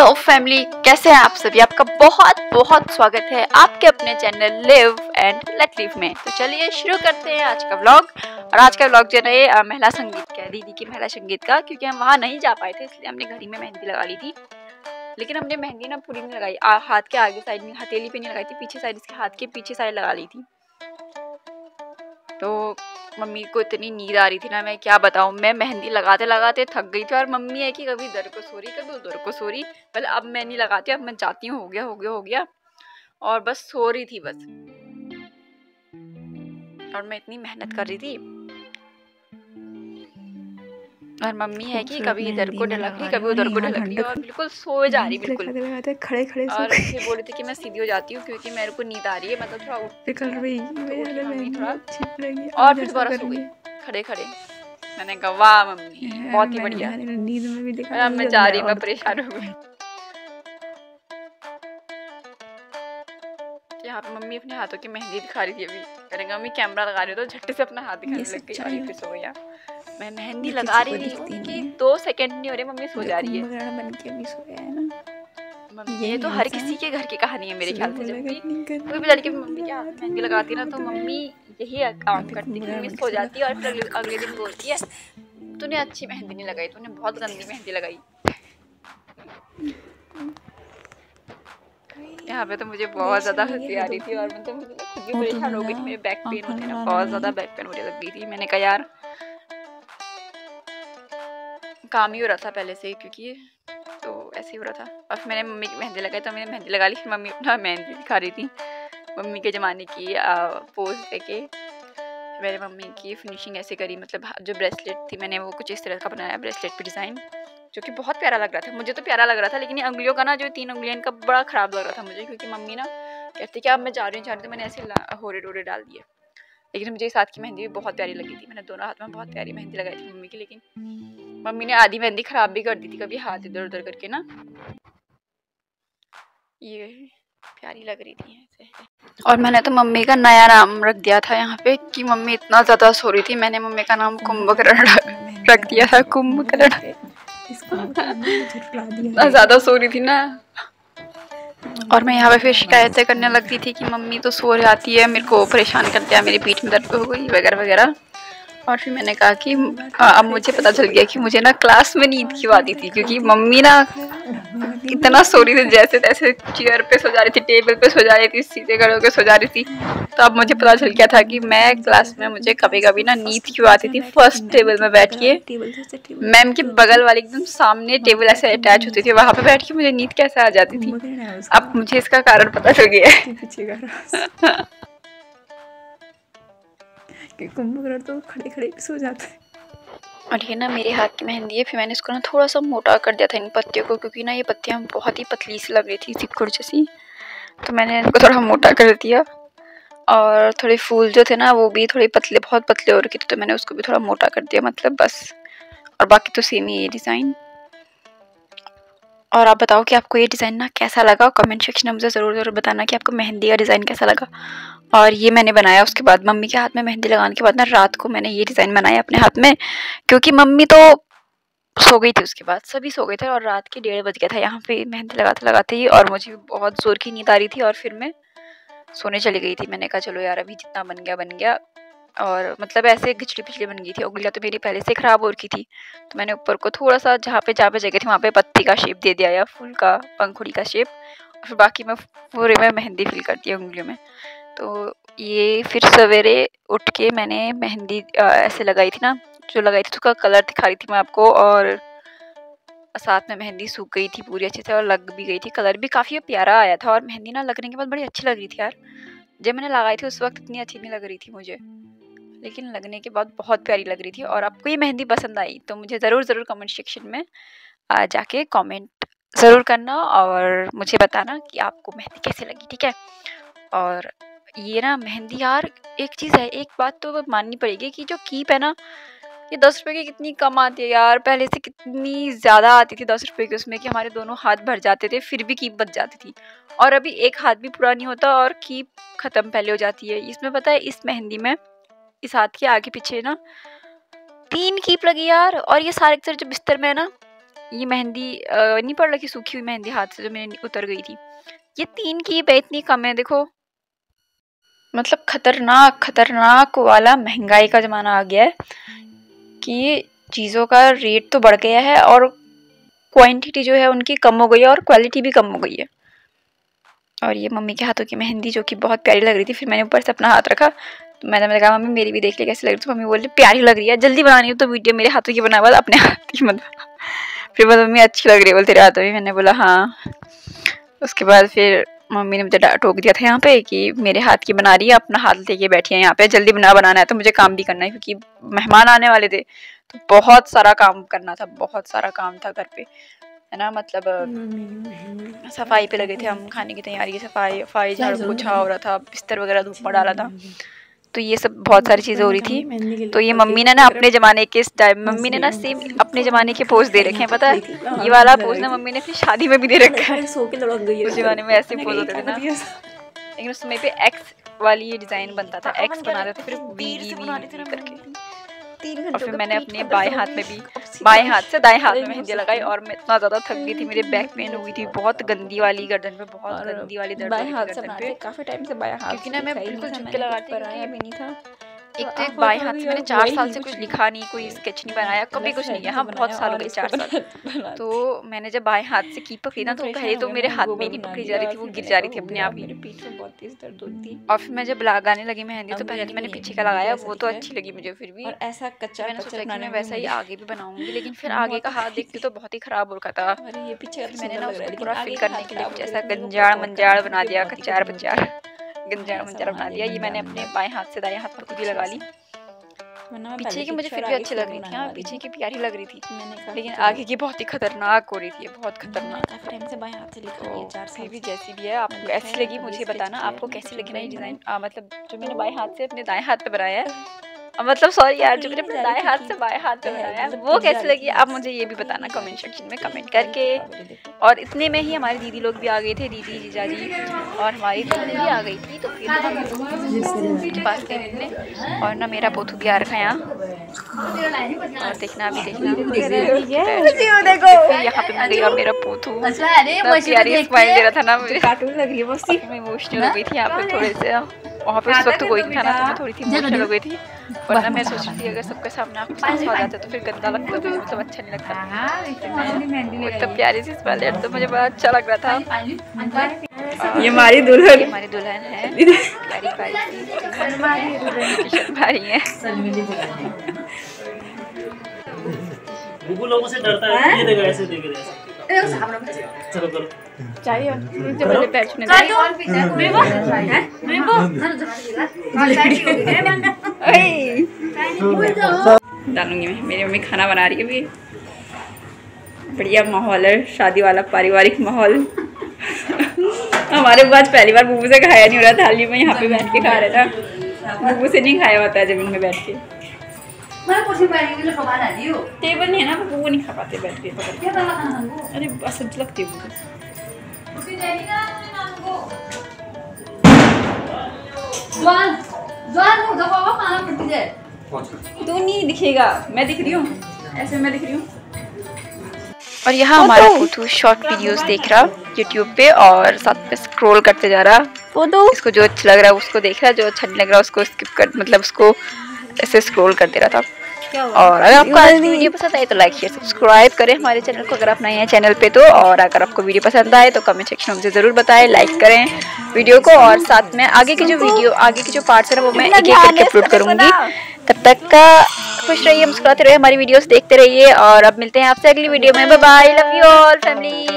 Hello family, कैसे हैं आप सभी। आपका बहुत बहुत स्वागत है आपके अपने channel live and let live में। तो चलिए शुरू करते हैं आज का व्लॉग। और आज का व्लॉग जो है महिला संगीत का, दीदी की महिला संगीत का, क्योंकि हम वहाँ नहीं जा पाए थे इसलिए हमने घर ही में मेहंदी लगा ली थी। लेकिन हमने मेहंदी ना पूरी नहीं लगाई, हाथ के आगे साइड में, हथेली पे नहीं लगाई थी, पीछे साइड, इसके हाथ के पीछे साइड लगा ली थी। तो मम्मी को इतनी नींद आ रही थी ना, मैं क्या बताऊँ। मैं मेहंदी लगाते लगाते थक गई थी और मम्मी है कि कभी इधर को सो रही कभी उधर को सो रही। पहले अब मैं नहीं लगाती, अब मैं जाती हूँ, हो गया और बस सो रही थी बस। और मैं इतनी मेहनत कर रही थी और मम्मी है कि कभी इधर को ढलक रही कभी उधर को ढलक रही और बिल्कुल सो जा रही बिल्कुल। खड़े खड़े और मुझे बोल रही थी कि मैं सीधी हो जाती हूँ क्योंकि मेरे को नींद आ रही है, मतलब थोड़ा निकल रही थोड़ा और फिर दोबारा सो गई खड़े खड़े। मैंने कहा वाह मम्मी, बहुत ही बढ़िया। नींद में भी देखा, मैं जा रही, मैं परेशान हो गई। यहाँ पे मम्मी अपने हाथों की मेहंदी दिखा रही थी। अभी करेंगे मम्मी कैमरा लगा रही हो तो झट्टे से अपना हाथ दिखाने लग गई और फिर सो गई। मैं मेहंदी लगा रही थी कि 2 सेकंड नहीं हो रहे मम्मी सो जा रही है। बन के भी सो गया है ना मम्मी, ये तो हर किसी के घर की कहानी है मेरे ख्याल से। जब भी कोई भी लड़की मम्मी के हाथ मेहंदी लगाती ना तो मम्मी यही काम करती है, मम्मी सो जाती है और फिर अगले दिन बोलती है तूने अच्छी मेहंदी नहीं लगाई, तूने बहुत गंदी मेहंदी लगाई। यहाँ पे तो मुझे बहुत ज़्यादा हंसी आ रही थी और मतलब मुझे खुद भी परेशान हो गई थी। मेरे बैक पेन होते ना, बहुत ज़्यादा बैक पेन होने लग गई थी। मैंने कहा यार काम ही हो रहा था पहले से, क्योंकि तो ऐसे ही हो रहा था। और फिर मैंने मम्मी की मेहंदी लगाई तो मैंने मेहंदी लगा ली। मम्मी अपना मेहंदी दिखा रही थी मम्मी के ज़माने की पोज देके। मैंने मम्मी की फिनिशिंग ऐसे करी, मतलब जो ब्रेसलेट थी मैंने वो कुछ इस तरह का बनाया, ब्रेसलेट पे डिज़ाइन, जो कि बहुत प्यारा लग रहा था। मुझे तो प्यारा लग रहा था, लेकिन ये अंगुलियों का ना, जो 3 उंगलियां इनका बड़ा ख़राब लग रहा था मुझे, क्योंकि मम्मी ना कहती कि अब मैं जा रही हूँ तो मैंने ऐसे होरे डोरे डाल दिए। लेकिन मुझे इस हाथ की मेहंदी भी बहुत प्यारी लगी थी। मैंने दोनों हाथ में बहुत प्यारी मेहंदी लगाई थी मम्मी की, लेकिन मम्मी ने आधी मेहंदी ख़राब भी कर दी थी, कभी हाथ इधर उधर करके ना। ये प्यारी लग रही थी ऐसे। और मैंने तो मम्मी का नया नाम रख दिया था यहाँ पे कि मम्मी इतना ज़्यादा सो रही थी, मैंने मम्मी का नाम कुंभकर्ण रख दिया था। कुंभकर्ण, इतना ज़्यादा सो रही थी ना। और मैं यहाँ पे फिर शिकायतें करने लगती थी कि मम्मी तो सो जाती है, मेरे को परेशान करते हैं, मेरी पीठ में दर्द हो गई वगैरह वगैरह। और फिर मैंने कहा कि अब मुझे पता चल गया कि मुझे ना क्लास में नींद क्यों आती थी, क्योंकि मम्मी ना इतना सो रही थी, जैसे तैसे चेयर पे सो जा रही थी, टेबल पे सो जा रही थी, सीधे खड़े होकर सो जा रही थी। तो अब मुझे पता चल गया था कि मैं क्लास में मुझे कभी कभी ना नींद क्यों आती थी। फर्स्ट टेबल में बैठ के, मैम के बगल वाले एकदम सामने टेबल ऐसे अटैच होती थी, वहाँ पे बैठ के मुझे नींद कैसे आ जाती थी। अब मुझे इसका कारण पता चल गया है। कुंभकर्ण तो खड़े खड़े सो जाता है। और ये ना मेरे हाथ की मेहंदी है। फिर मैंने इसको ना थोड़ा सा मोटा कर दिया था इन पत्तियों को, क्योंकि ना ये पत्तियाँ बहुत ही पतली सी लग रही थी, सिक्कुड़ जैसी। तो मैंने इनको थोड़ा मोटा कर दिया। और थोड़े फूल जो थे ना वो भी थोड़े पतले, बहुत पतले हो रखे थे, तो मैंने उसको भी थोड़ा मोटा कर दिया, मतलब बस। और बाकी तो सेम ही ये डिज़ाइन। और आप बताओ कि आपको ये डिज़ाइन ना कैसा लगा। कमेंट सेक्शन में मुझे ज़रूर बताना कि आपको मेहंदी का डिज़ाइन कैसा लगा। और ये मैंने बनाया उसके बाद, मम्मी के हाथ में मेहंदी लगाने के बाद ना रात को मैंने ये डिज़ाइन बनाया अपने हाथ में, क्योंकि मम्मी तो सो गई थी उसके बाद, सभी सो गए थे और रात के 1:30 बज गया था यहाँ पे मेहंदी लगाते लगाते ही। और मुझे बहुत ज़ोर की नींद आ रही थी और फिर मैं सोने चली गई थी। मैंने कहा चलो यार अभी जितना बन गया बन गया। और मतलब ऐसे खिचड़ी पिछड़ी बन गई थी, उंगलियाँ तो मेरी पहले से ख़राब हो रखी थी। तो मैंने ऊपर को थोड़ा सा जहाँ पे जगह थी वहाँ पे पत्ती का शेप दे दिया, या फूल का, पंखुड़ी का शेप। और फिर बाकी मैं पूरे में मेहंदी फिल कर दिया उंगलियों में। तो ये फिर सवेरे उठ के मैंने मेहंदी ऐसे लगाई थी ना, जो लगाई थी उसका कलर दिखा रही थी मैं आपको। और साथ में मेहंदी सूख गई थी पूरी अच्छे से और लग भी गई थी, कलर भी काफ़ी प्यारा आया था। और मेहंदी ना लगने के बाद बड़ी अच्छी लग रही थी यार। जब मैंने लगाई थी उस वक्त इतनी अच्छी नहीं लग रही थी मुझे, लेकिन लगने के बाद बहुत प्यारी लग रही थी। और आपको ये मेहंदी पसंद आई तो मुझे ज़रूर कमेंट सेक्शन में जाके कमेंट ज़रूर करना और मुझे बताना कि आपको मेहंदी कैसे लगी, ठीक है। और ये ना मेहंदी यार, एक चीज़ है, एक बात तो माननी पड़ेगी कि जो कीप है ना, ये 10 रुपये की कितनी कम आती है यार। पहले से कितनी ज़्यादा आती थी 10 रुपये की, उसमें कि हमारे दोनों हाथ भर जाते थे, फिर भी कीप बच जाती थी। और अभी एक हाथ भी पूरा नहीं होता और कीप ख़त्म पहले हो जाती है। इसमें पता है, इस मेहंदी में इस हाथ के आगे पीछे ना 3 कीप लगी यार। और ये सारे जो बिस्तर में है ना, ये मेहंदी नहीं पड़ रही, सूखी हुई मेहंदी हाथ से जो मेरी उतर गई थी। ये 3 की पे इतनी कम है, देखो मतलब खतरनाक खतरनाक वाला महंगाई का ज़माना आ गया है कि चीज़ों का रेट तो बढ़ गया है और क्वांटिटी जो है उनकी कम हो गई है और क्वालिटी भी कम हो गई है। और ये मम्मी के हाथों की मेहंदी जो कि बहुत प्यारी लग रही थी, फिर मैंने ऊपर से अपना हाथ रखा तो मैंने कहा मम्मी मेरी भी देख ले कैसी लग रही थी। तो मम्मी बोली प्यारी लग रही है, जल्दी बनानी हो तो वीडियो मेरे हाथों की बना बाद अपने हाथ की मत। फिर बोला मम्मी अच्छी लग रही है बोल तेरे हाथों में। मैंने बोला हाँ। उसके बाद फिर मम्मी ने मुझे टोक दिया था यहाँ पे कि मेरे हाथ की बना रही है, अपना हाथ लेके बैठी है यहाँ पे, जल्दी बनाना है। तो मुझे काम भी करना है क्योंकि मेहमान आने वाले थे तो बहुत सारा काम करना था, बहुत सारा काम था घर पे, है ना। मतलब सफाई पे लगे थे हम, खाने की तैयारी की सफाई झाड़ू पोछा हो रहा था, बिस्तर वगैरह धूप में डाला था, तो ये सब बहुत सारी चीज़ें हो रही थी। तो ये मम्मी ने ना अपने ज़माने के स्टाइल, मम्मी ने ना सेम अपने ज़माने के पोज दे रखे हैं, पता है ये वाला पोज ना मम्मी ने अपनी शादी में भी दे रखा है। उस ज़माने में ऐसे पोज होते थे ना, लेकिन उस समय पे एक्स वाली ये डिज़ाइन बनता था, एक्स बनाते थे फिर वी करके। और फिर मैंने अपने बाएं हाथ में भी, बाएं हाथ से दाएं हाथ में मेहंदी लगाई और मैं इतना ज़्यादा थक गई थी, मेरे बैक पेन हुई थी बहुत गंदी वाली, गर्दन पे बहुत गंदी वाली दर्द हुई थी गर्दन पे काफ़ी टाइम से बाएं हाथ, क्योंकि ना मैं बिल्कुल झुक के लगाती भी नहीं था। एक तो एक बाएं हाथ से मैंने 4 साल से कुछ लिखा नहीं, कोई स्केच नहीं बनाया, कभी कुछ नहीं किया। हाँ बहुत साल हो गए, 4 साल। तो मैंने जब बाएं हाथ से की पकड़ी ना तो पहले तो मेरे हाथ में नहीं पकड़ी जा रही थी, वो गिर जा रही थी अपने आप ही, पीठ में बहुत तेज दर्द होती थी। और फिर मैं जब लगाने लगी मेहंदी तो पहले तो मैंने पीछे का लगाया, वो तो अच्छी लगी मुझे फिर भी, और ऐसा कच्चा मैंने सोचा कि मैं वैसा ही आगे भी बनाऊंगी, लेकिन फिर आगे का हाथ देखती तो बहुत ही खराब हो रखा था। ये पीछे मैंने ना उसको पूरा फिल करने के लिए कुछ ऐसा गंजाड़ मंजाड़ बना दिया, कच्चार बच्चार गंजाड़ मंजाड़ बना दिया। ये मैंने अपने बाएं हाथ से दाएं हाथ पर खुद ही लगा ली। पीछे की मुझे फिर भी अच्छी लग रही थी, हाँ पीछे की प्यारी लग रही थी, लेकिन आगे की बहुत ही खतरनाक हो रही थी, बहुत खतरनाक। काफी टाइम से बाएं हाथ से लिखा है, 4 साल भी जैसी भी है आपको कैसी लगी मुझे बताना, आपको कैसी लगी ना ये डिज़ाइन, मतलब जो मैंने बाएं हाथ से अपने दाएं हाथ पे बनाया है, मतलब सॉरी यार जो मैंने अपने दाएं हाथ से बाएं हाथ पे बनाया है वो कैसी लगी आप मुझे ये भी बताना कमेंट सेक्शन में कमेंट करके। और इतने में ही हमारी दीदी लोग भी आ गए थे, दीदी जीजाजी और हमारी बहन भी आ गई थी, तो फिर हम पास मिलने, और ना मेरा पोथू भी आ रखा है यहाँ, और देखना अभी देखना यहाँ पे मैं गई और मेरा पोथू प्यारी स्माइल दे रहा था ना, मुझे इमोशनल हो गई थी यहाँ पे थोड़े से, वहाँ पे उस वक्त कोई नहीं था ना तो मैं थोड़ी सी इमोशनल हो गई थी, वरना मैं सोच रही थी अगर सबके सामने आपको साथ आ जाता तो फिर गंदा लगता, तो मतलब अच्छा नहीं लगता। वो इतना प्यारी सी स्माइल तो मुझे बड़ा अच्छा लग रहा था। ये हमारी दुल्हन, हमारी दुल्हन है प्यारी प्यारी सी भारी है। बुबू लोगों से डरता है, ये देखो ऐसे देख रहे हैं। चलो करो चाहिए जब मैंने बैठने डालूंगी मैं। मेरी मम्मी खाना बना रही है अभी, बढ़िया माहौल है शादी वाला, पारिवारिक माहौल। हमारे पास पहली बार बुबू से खाया नहीं हो रहा, थाली में यहाँ पे बैठ के खा रहा था, बुबू से नहीं खाया होता है जमीन में बैठ के। टेबल नहीं है ना, वो नहीं खा पाते बैठ के पकड़ के, अरे असहज लगती है वो। तू नहीं दिखेगा, मैं दिख रही हूँ, ऐसे मैं दिख रही हूँ। और यहाँ हमारा पोथू शॉर्ट वीडियोस देख रहा यूट्यूब पे और साथ में स्क्रॉल करते जा रहा, इसको जो अच्छा लग रहा है उसको देख रहा, जो अच्छा नहीं लग रहा उसको स्किप कर, मतलब उसको ऐसे स्क्रॉल कर दे रहा था। और अगर आपको आज की वीडियो पसंद आए तो लाइक शेयर सब्सक्राइब करें हमारे चैनल को अगर आप नए हैं चैनल पे तो, और अगर आपको वीडियो पसंद आए तो कमेंट सेक्शन में मुझे ज़रूर बताएं, लाइक करें वीडियो को, और साथ में आगे की जो पार्ट्स है ना वो मैं एक एक करके अपलोड करूँगी। तब तक का खुश रहिए, मुस्कुराते रहिए, हमारी वीडियोस देखते रहिए, और अब मिलते हैं आपसे अगली वीडियो में। Bye bye, love you all family.